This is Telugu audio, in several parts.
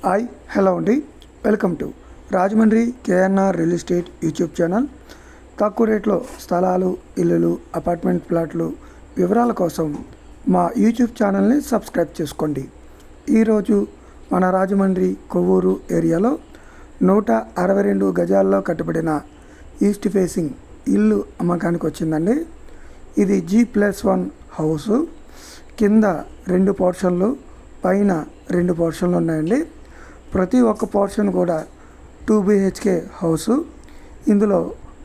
హాయ్ హలో అండి, welcome to Rajahmundry KNR real estate YouTube channel. తక్కువ రేట్లో స్థలాలు, ఇల్లులు, అపార్ట్మెంట్ ప్లాట్లు వివరాల కోసం మా యూట్యూబ్ ఛానల్ని సబ్స్క్రైబ్ చేసుకోండి. ఈరోజు మన రాజమండ్రి కొవ్వూరు ఏరియాలో 162 గజాల్లో కట్టబడిన ఈస్ట్ ఫేసింగ్ ఇల్లు అమ్మకానికి వచ్చిందండి. ఇది G+1 హౌసు. కింద 2 పోర్షన్లు, పైన 2 పోర్షన్లు ఉన్నాయండి. ప్రతి ఒక్క పోర్షన్ కూడా 2 BHK హౌసు. ఇందులో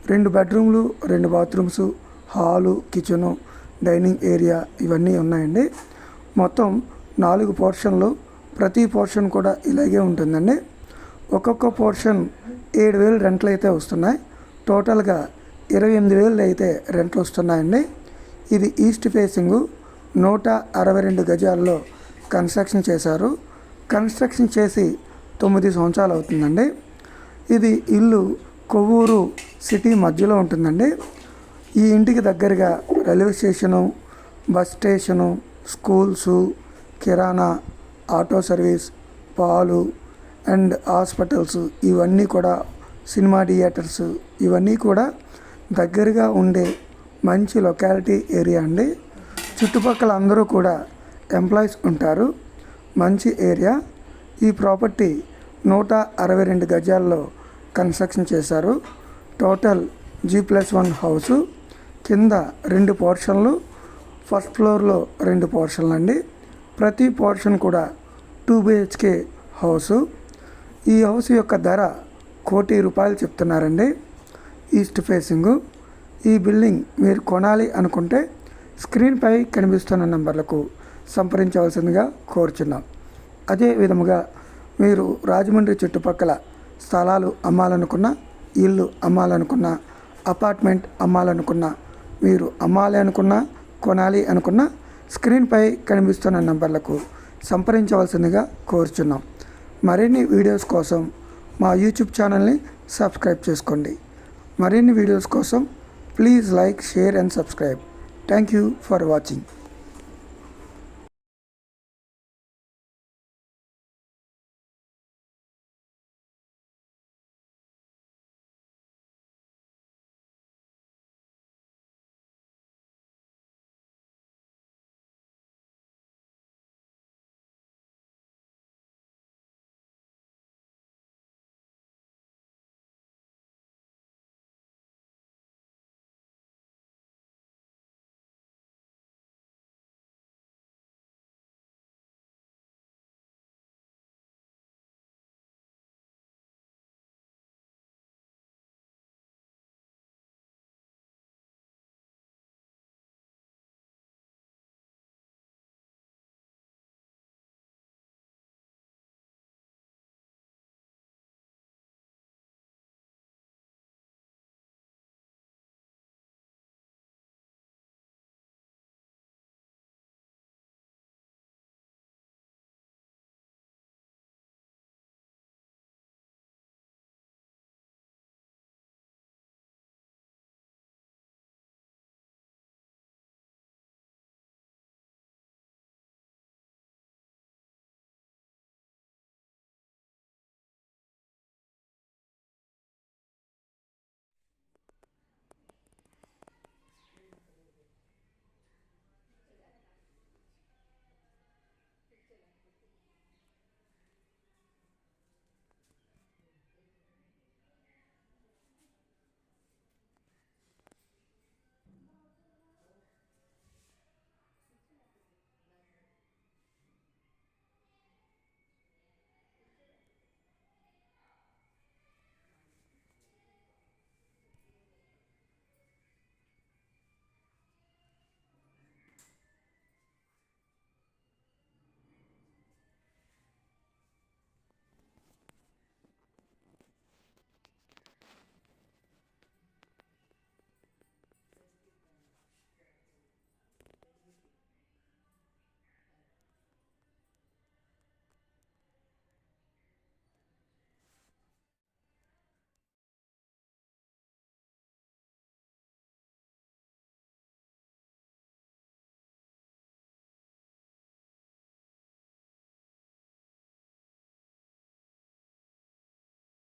2 బెడ్రూమ్లు, 2 bathrooms, hall, kitchen, dining area ఇవన్నీ ఉన్నాయండి. మొత్తం 4 పోర్షన్లు. ప్రతి పోర్షన్ కూడా ఇలాగే ఉంటుందండి. ఒక్కొక్క పోర్షన్ 7,000 రెంట్లు అయితే వస్తున్నాయి. టోటల్గా 28,000 అయితే రెంట్లు వస్తున్నాయండి. ఇది ఈస్ట్ ఫేసింగు 162 గజాల్లో కన్స్ట్రక్షన్ చేశారు. కన్స్ట్రక్షన్ చేసి 9 సంవత్సరాలు అవుతుందండి. ఇది ఇల్లు కొవ్వూరు సిటీ మధ్యలో ఉంటుందండి. ఈ ఇంటికి దగ్గరగా railway station, bus station, schools, కిరాణా, ఆటో సర్వీస్, పాలు అండ్ హాస్పిటల్స్ ఇవన్నీ కూడా, సినిమా థియేటర్స్ ఇవన్నీ కూడా దగ్గరగా ఉండే మంచి లొకాలిటీ ఏరియా అండి. చుట్టుపక్కల అందరూ కూడా ఎంప్లాయీస్ ఉంటారు. మంచి ఏరియా. ఈ ప్రాపర్టీ 162 గజాల్లో కన్స్ట్రక్షన్ చేశారు. Total G+1 house. కింద 2 పోర్షన్లు, ఫస్ట్ ఫ్లోర్లో 2 పోర్షన్లు అండి. ప్రతి పోర్షన్ కూడా 2 BHK హౌసు. ఈ హౌస్ యొక్క ధర ₹1,00,00,000 చెప్తున్నారండి. East facing. ఈ బిల్డింగ్ మీరు కొనాలి అనుకుంటే స్క్రీన్పై కనిపిస్తున్న నంబర్లకు సంప్రదించవలసిందిగా కోరుచున్నాం. అదే విధముగా మీరు రాజమండ్రి చుట్టుపక్కల స్థలాలు అమ్మాలనుకున్న, ఇల్లు అమ్మాలనుకున్న, అపార్ట్మెంట్ అమ్మాలనుకున్న, మీరు అమ్మాలి అనుకున్న, కొనాలి అనుకున్న స్క్రీన్పై కనిపిస్తున్న నంబర్లకు సంప్రదించవలసిందిగా కోరుచున్నాం. మరిన్ని వీడియోస్ కోసం మా యూట్యూబ్ ఛానల్ని సబ్స్క్రైబ్ చేసుకోండి. మరిన్ని వీడియోస్ కోసం please like, share and subscribe. Thank you for watching.